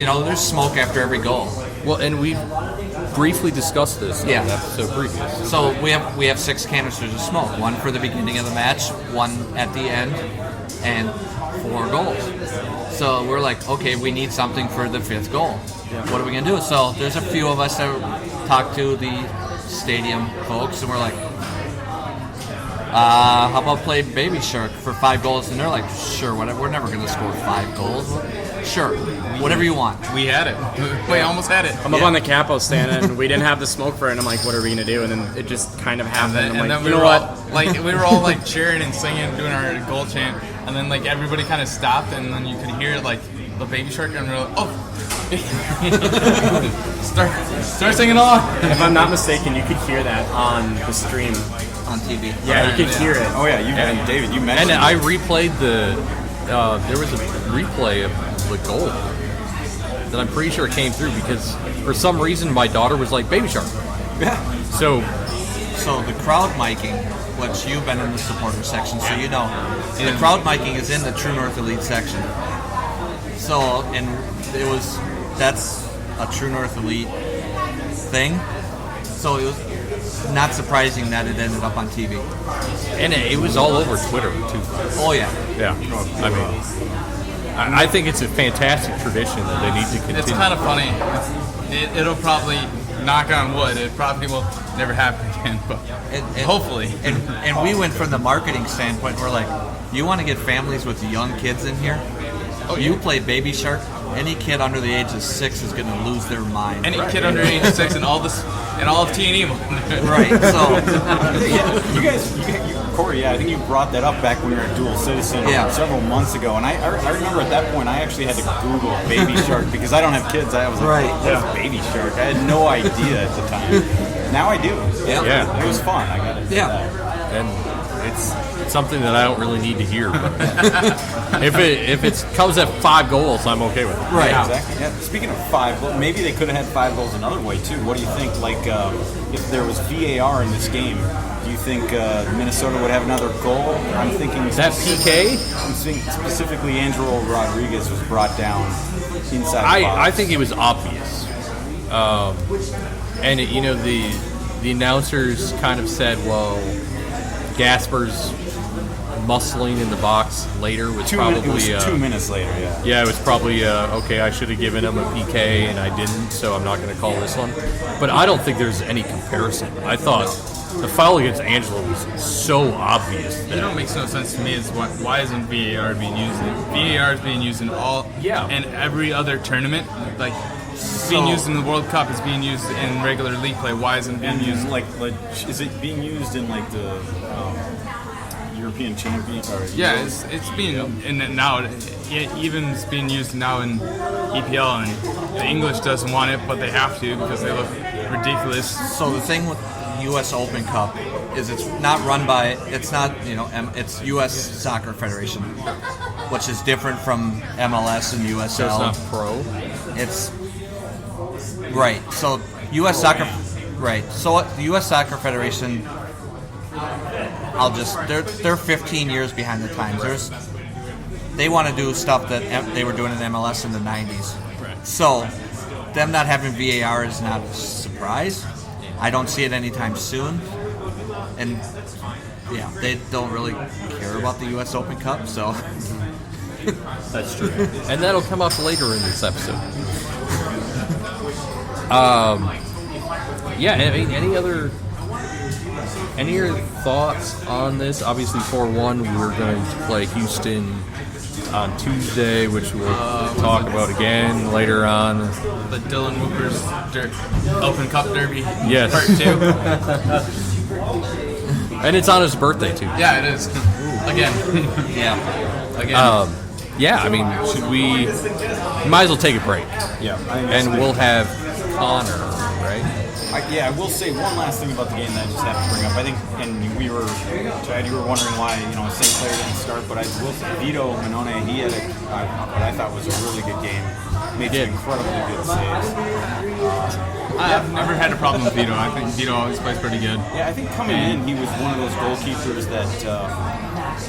There's smoke after every goal. Well, and we briefly discussed this in Yeah. the episode previous. So we have 6 canisters of smoke. 1 for the beginning of the match, 1 at the end, and 4 goals. So we're like, okay, we need something for the 5th goal. What are we going to do? So there's a few of us that talk to the stadium folks, and we're like, how about play Baby Shark for 5 goals? And they're like, sure, whatever. We're never going to score 5 goals. Sure, whatever you want. We had it. We almost had it. I'm up on the capo stand, and we didn't have the smoke for it. And I'm like, what are we gonna do? And then it just kind of happened. And then we were all like cheering and singing, doing our goal chant, and then like everybody kind of stopped, and then you could hear like the Baby Shark, and we were like, oh, start singing along. If I'm not mistaken, you could hear that on the stream on TV. Yeah, you could hear it. Oh yeah, David, you mentioned. And I replayed there was a replay of the goal that I'm pretty sure came through because for some reason my daughter was like, Baby Shark. Yeah. So the crowd miking, which you've been in the supporter section, so you know, the crowd miking is in the True North Elite section. So, and that's a True North Elite thing. So it was not surprising that it ended up on TV. And it was all over Twitter too. Oh yeah. Yeah. I mean, I think it's a fantastic tradition that they need to continue. It's kind of funny. It'll probably, knock on wood, it probably will never happen again, but hopefully. And we went from the marketing standpoint, we're like, you want to get families with young kids in here? You play Baby Shark, any kid under the age of 6 is going to lose their mind. Any kid under the age of 6 and all of T&E. Right, so. You guys, Corey, I think you brought that up back when we were at Dual Citizen several months ago, and I remember at that point I actually had to Google Baby Shark because I don't have kids. I was like, what is Baby Shark? I had no idea at the time. Now I do. Yeah. It was fun. I got it. Yeah. And it's something that I don't really need to hear. But if it comes at 5 goals, I'm okay with it. Right. Yeah, exactly. Yeah. Speaking of 5, well, maybe they could have had 5 goals another way too. What do you think? Like, if there was VAR in this game, do you think Minnesota would have another goal? I'm thinking. Is that PK? I'm thinking specifically Angelo Rodriguez was brought down inside the box. I think it was obvious. And the announcers kind of said, well, Gasper's muscling in the box later was probably... It was 2 minutes later, yeah. Yeah, it was probably, okay, I should have given him a PK and I didn't, so I'm not going to call this one. But I don't think there's any comparison. I thought the foul against Angelo was so obvious. You know what makes no sense to me is why isn't VAR being used? VAR is being used in and every other tournament. Like, it's being used in the World Cup, it's being used in regular league play. Why isn't it being used? Like, is it being used in like the European Championship? It's being in now. Even it's being used now in EPL, and the English doesn't want it, but they have to because they look ridiculous. So the thing with U.S. Open Cup is it's not run by, it's not, it's U.S. Soccer Federation, which is different from MLS and USL. So it's not pro? It's, right. So U.S. Soccer, right. So the U.S. Soccer Federation, they're 15 years behind the times. They want to do stuff that they were doing in MLS in the 90s. Right. So them not having VAR is not a surprise. I don't see it anytime soon. And, they don't really care about the U.S. Open Cup, so... That's true. And that'll come up later in this episode. Any other thoughts on this? Obviously, 4-1, we're going to play Houston on Tuesday, which we'll talk about again later on. The Dylan Wooper's Open Cup Derby, yes. Part 2. And it's on his birthday, too. Yeah, it is. Again. Again. Should we... Might as well take a break. Yeah. And we'll have Connor, right? I will say one last thing about the game that I just have to bring up. I think, and Chad, you were wondering why, St. Clair didn't start, but I will say Vito Minone, he had what I thought was a really good game. Made some incredibly good saves. I've never had a problem with Vito. I think Vito always plays pretty good. Yeah, I think coming in, he was one of those goalkeepers that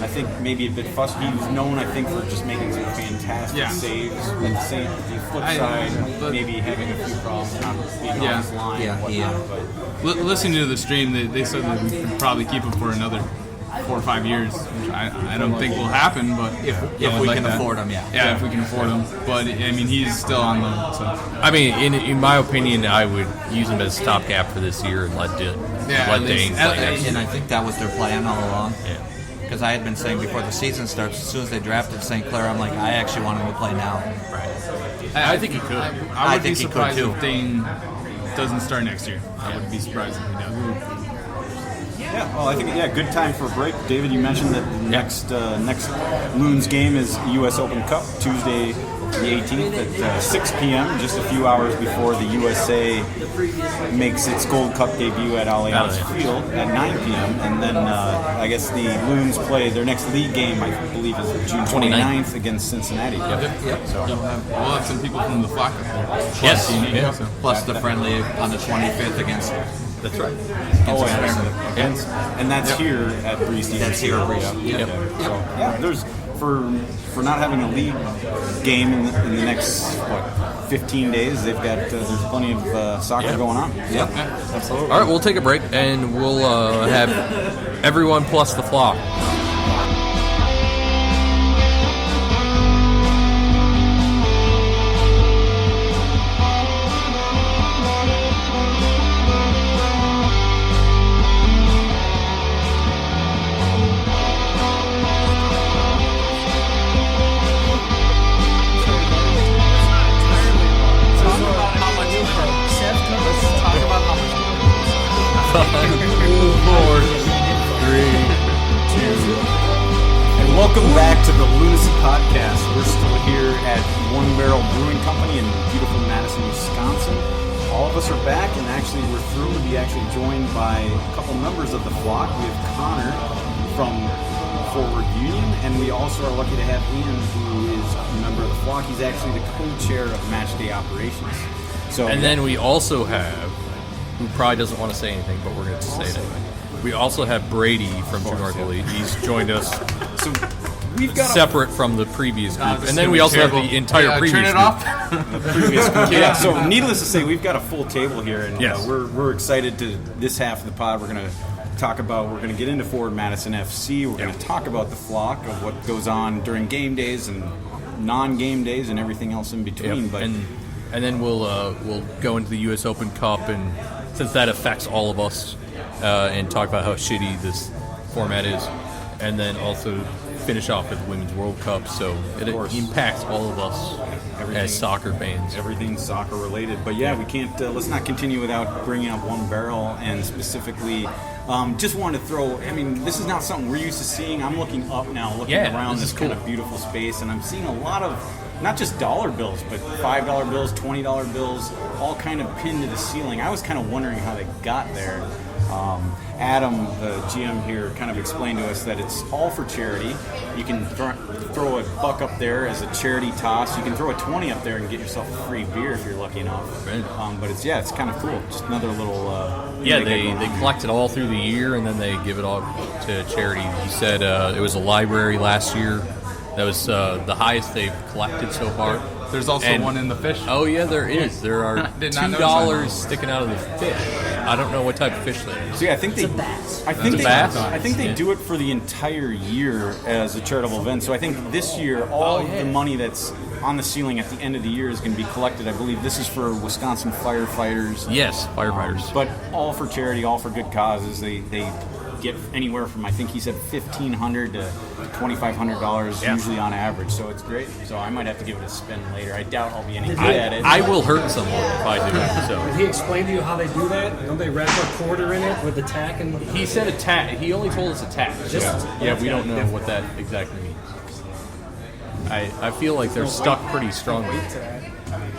I think maybe a bit fussy. He was known, I think, for just making some fantastic saves. At the flip side, maybe having a few problems not being on his line and whatnot. But listening to the stream, they said that we could probably keep him for another 4 or 5 years, which I don't think will happen, but if we can afford him, yeah, if we can afford him. But I mean, he's still on loan. So I mean, in my opinion, I would use him as stopgap for this year and let Dane play. And I think that was their plan all along. Yeah. Because I had been saying before the season starts, as soon as they drafted St. Clair, I'm like, I actually want him to play now. Right. I think he could. I would think be he could surprised too. if Dane doesn't start next year. I would be surprised if he does. yeah, well, I think good time for a break. David, you mentioned that the next Loons game is U.S. Open Cup, Tuesday the 18th at 6 p.m., just a few hours before the USA makes its Gold Cup debut at Allianz Field at 9 p.m. And then I guess the Loons play their next league game, I believe, is June 29th against Cincinnati. Yep. So, We'll have some people from the Flock up there. Yes. Plus the friendly on the 25th against. That's right. and that's here at Breeze. That's here at Breeze. So, there's for not having a league game in the next 15 days. They've got there's plenty of soccer going on. Yep, absolutely. All right, we'll take a break and we'll have everyone plus the Flock. Welcome back to the Loonacy podcast. We're still here at One Barrel Brewing Company in beautiful Madison, Wisconsin. All of us are back, and actually we're thrilled to be joined by a couple members of the Flock. We have Connor from Forward Union, and we also are lucky to have Ian, who is a member of the Flock. He's actually the co-chair of matchday operations. And then we also have, who probably doesn't want to say anything, but we're going to say it anyway. We also have Brady from True North Elite. He's joined us. So we've got separate from the previous group, and then we also have the entire previous turn it group. Off. previous group. Yeah. So needless to say, we've got a full table here, and Yes. we're excited to this half of the pod. We're going to get into Forward Madison FC. We're going to talk about the Flock, of what goes on during game days and non-game days and everything else in between. Yep. But and then we'll go into the U.S. Open Cup, and since that affects all of us, and talk about how shitty this format is, and then also finish off with the Women's World Cup. So it impacts all of us as soccer fans. Everything's soccer related. But we can't. Let's not continue without bringing up One Barrel, and specifically, just wanted to throw. I mean, this is not something we're used to seeing. I'm looking up now, looking around this kind of beautiful space, and I'm seeing a lot of not just dollar bills, but $5 bills, $20 bills, all kind of pinned to the ceiling. I was kind of wondering how they got there. Adam, the GM here, kind of explained to us that it's all for charity. You can throw a buck up there as a charity toss. You can throw a 20 up there and get yourself a free beer if you're lucky enough. Right. But it's kind of cool. Just another little they collect it all through the year, and then they give it all to charity. He said it was a library last year. That was the highest they've collected so far. There's also one in the fish. Oh yeah, there is. There are $2 sticking out of the fish. I don't know what type of fish that is. See, I think they. I think they do it for the entire year as a charitable event. So I think this year, all the money that's on the ceiling at the end of the year is going to be collected. I believe this is for Wisconsin firefighters. Yes, firefighters. But all for charity, all for good causes. They get anywhere from, I think he said, $1,500 to $2,500 usually on average. So it's great. So I might have to give it a spin later. I doubt I'll be any good at it. I will hurt someone if I do it. So Did he explain to you how they do that? Don't they wrap a quarter in it with the tack and? he said a tack. He only told us a tack. We don't know what that exactly means. I feel like they're stuck pretty strongly.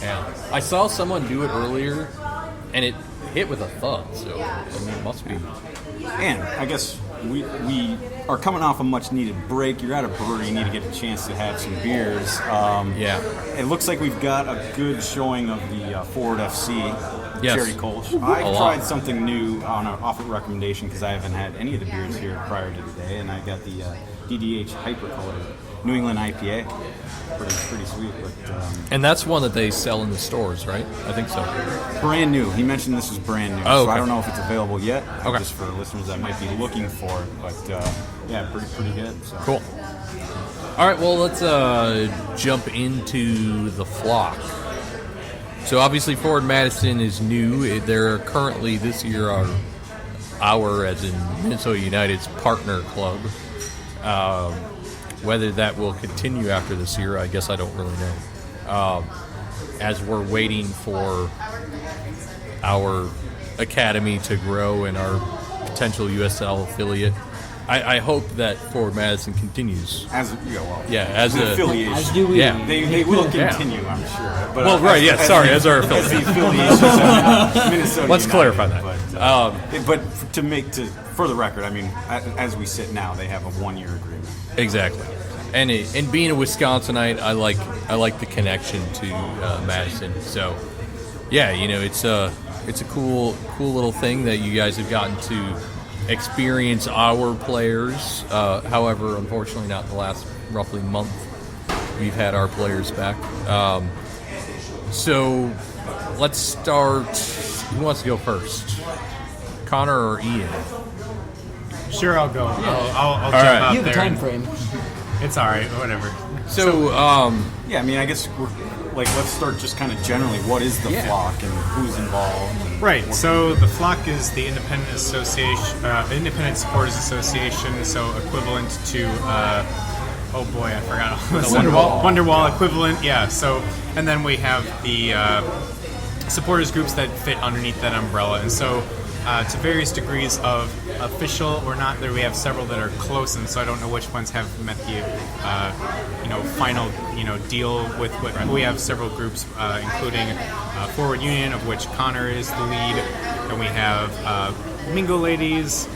Yeah, I saw someone do it earlier, and it hit with a thud. So I mean, it must be. And I guess we are coming off a much-needed break. You're at a brewery. You need to get a chance to have some beers. It looks like we've got a good showing of the Forward FC Cherry Kolsch. I tried something new off of recommendation because I haven't had any of the beers here prior to today, and I got the DDH Hypercolor New England IPA. Pretty sweet. But And that's one that they sell in the stores, right? I think so. brand new. He mentioned this was brand new, Oh, so I okay. don't know if it's available yet. Okay. Just for listeners that might be looking for it, but yeah, pretty good. So. Cool. All right, well, let's jump into the Flock. So obviously Forward Madison is new. They're currently this year our as in Minnesota United's partner club. Whether that will continue after this year, I guess I don't really know. As we're waiting for our academy to grow and our potential USL affiliate, I hope that Forward Madison continues. As well, As an a affiliation. As do we. Yeah. They will continue, I'm sure. But Well, right, yeah, sorry, as our as the affiliate. affiliations of Minnesota Let's United, clarify that. But for the record, I mean, as we sit now, they have a 1-year agreement. Exactly, and being a Wisconsinite, I like the connection to Madison. So, yeah, it's a cool little thing that you guys have gotten to experience our players. However, unfortunately, not the last roughly month we've had our players back. So, let's start. Who wants to go first? Connor or Ian? Sure, I'll go. I'll jump right. out You have a there. time frame. It's all right, whatever. So, Yeah, I mean, I guess let's start just kind of generally. What is the Flock and who's involved? And Right. So the Flock is the Independent Association, Independent Supporters Association. So equivalent to, oh boy, I forgot. All this. Wonderwall equivalent. Yeah. So and then we have the supporters groups that fit underneath that umbrella, and so. To various degrees of official or not, there we have several that are close, and so I don't know which ones have met the, final, deal with what we have. Several groups, including Forward Union, of which Connor is the lead, and we have Mingo Ladies,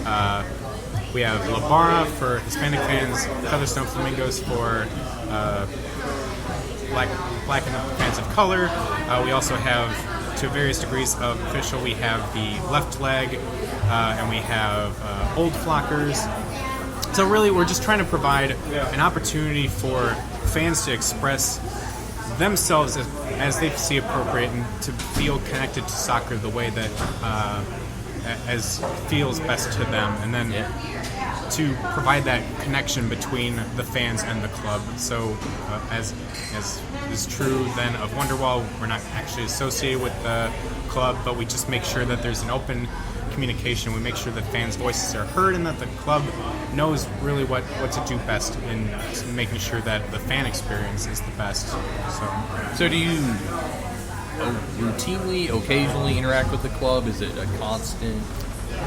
we have La Barra for Hispanic fans, Featherstone Flamingos for black and fans of color. We also have, to various degrees of official, we have the left leg, and we have old flockers. So really, we're just trying to provide an opportunity for fans to express themselves as they see appropriate and to feel connected to soccer the way that as feels best to them, and then to provide that connection between the fans and the club. So as is true then of Wonderwall, we're not actually associated with the club, but we just make sure that there's an open communication. We make sure that fans' voices are heard and that the club knows really what to do best in making sure that the fan experience is the best. So do you routinely, occasionally interact with the club? Is it a constant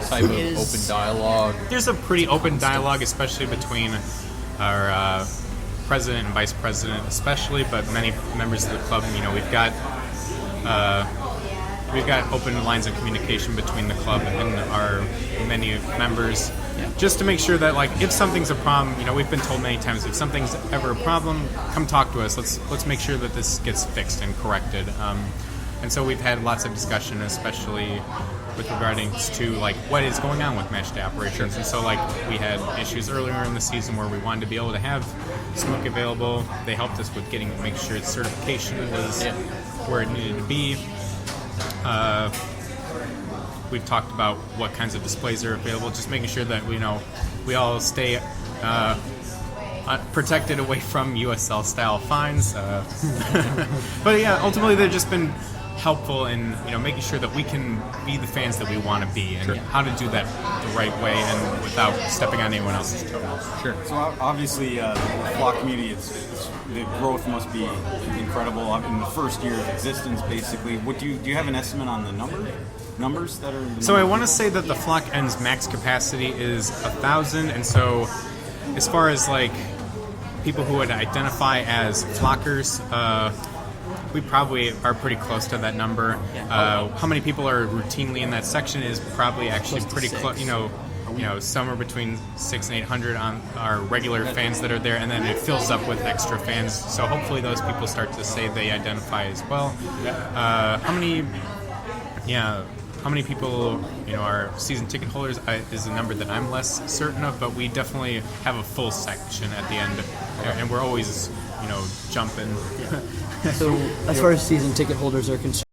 type of open dialogue? There's a pretty open dialogue, especially between our president and vice president, especially, but many members of the club. We've got open lines of communication between the club and our many members, just to make sure that, like, if something's a problem, we've been told many times, if something's ever a problem, come talk to us. Let's make sure that this gets fixed and corrected. And so we've had lots of discussion, especially with regarding to, like, what is going on with match day operations. And so, like, we had issues earlier in the season where we wanted to be able to have smoke available. They helped us with make sure its certification was where it needed to be. We've talked about what kinds of displays are available, just making sure that we all stay protected away from USL style fines. But yeah, ultimately they've just been helpful in making sure that we can be the fans that we want to be, and how to do that the right way and without stepping on anyone else's toes. Sure. So obviously, the Flock community, the growth must be incredible in the first year of existence. Basically, do you have an estimate on the numbers that are? So I want to say that the Flock End's max capacity is 1,000, and so as far as like people who would identify as flockers, we probably are pretty close to that number. How many people are routinely in that section is probably actually pretty close. Somewhere between 600 and 800 on our regular fans that are there, and then it fills up with extra fans. So hopefully those people start to say they identify as well. How many? Yeah. How many people, are season ticket holders is a number that I'm less certain of, but we definitely have a full section at the end, and we're always, jumping. So as far as season ticket holders are concerned,